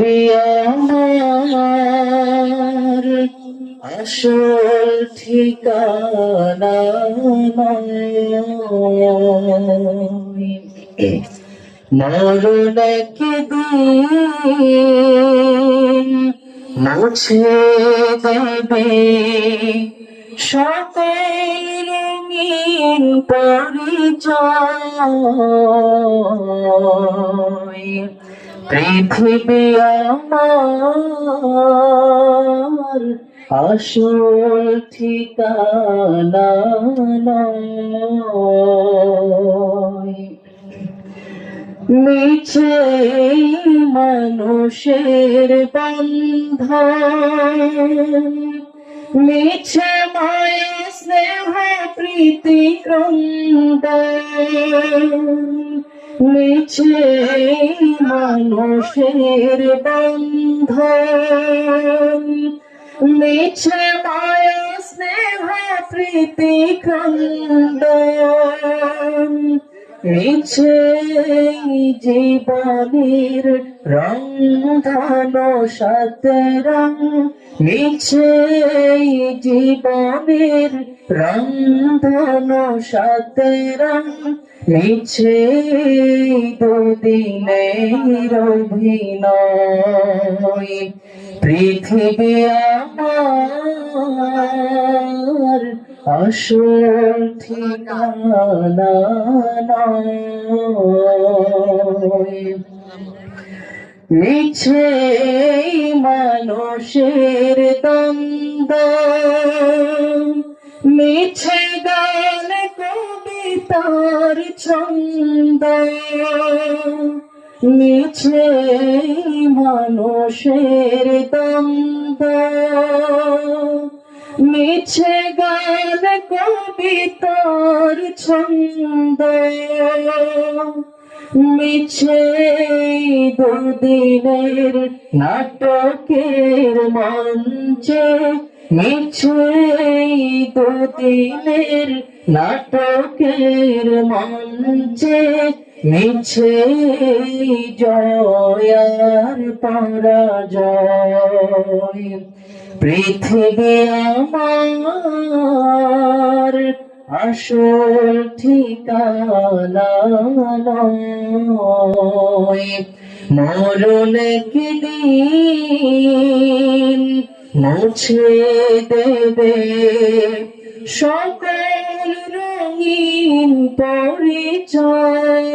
পৃথিবী আমার আসল ঠিকানা নয়। মরণ একদিন মুছে দেবে সকল রঙিন পরিচয়। পৃথিবী আমার আসল ঠিকানা নয়। মিছে মানুষের বন্ধন, মিছে মায়া স্নেহ প্রীতি ক্রন্দন, মিছে মানুষের বন্ধন, মিছে মায়া স্নেহ প্রীতি ক্রন্দন, মিছে জীবনের রংধন সাথে রং, মিছে জীবনের রংধন সাথে রং, মিছে দুদিনের অভিনয়। পৃথিবী আমার আসল ঠিকানা নয়। মিছে মানুষের দ্বন্দ্ব, মিছে গান কবিতার ছন্দ, মিছে মানুষের দ্বন্দ্ব, মিছে গান কবিতার ছন্দ, মিছে দুদিনের নাটকের মঞ্চে, মিছে দুদিনের নাটকের মঞ্চে, মিছে জয়ার পরাজয়। পৃথিবী আমার আসল ঠিকানা নয়। মরণ একদিন মুছে দেবে সকল রঙিন পরিচয়।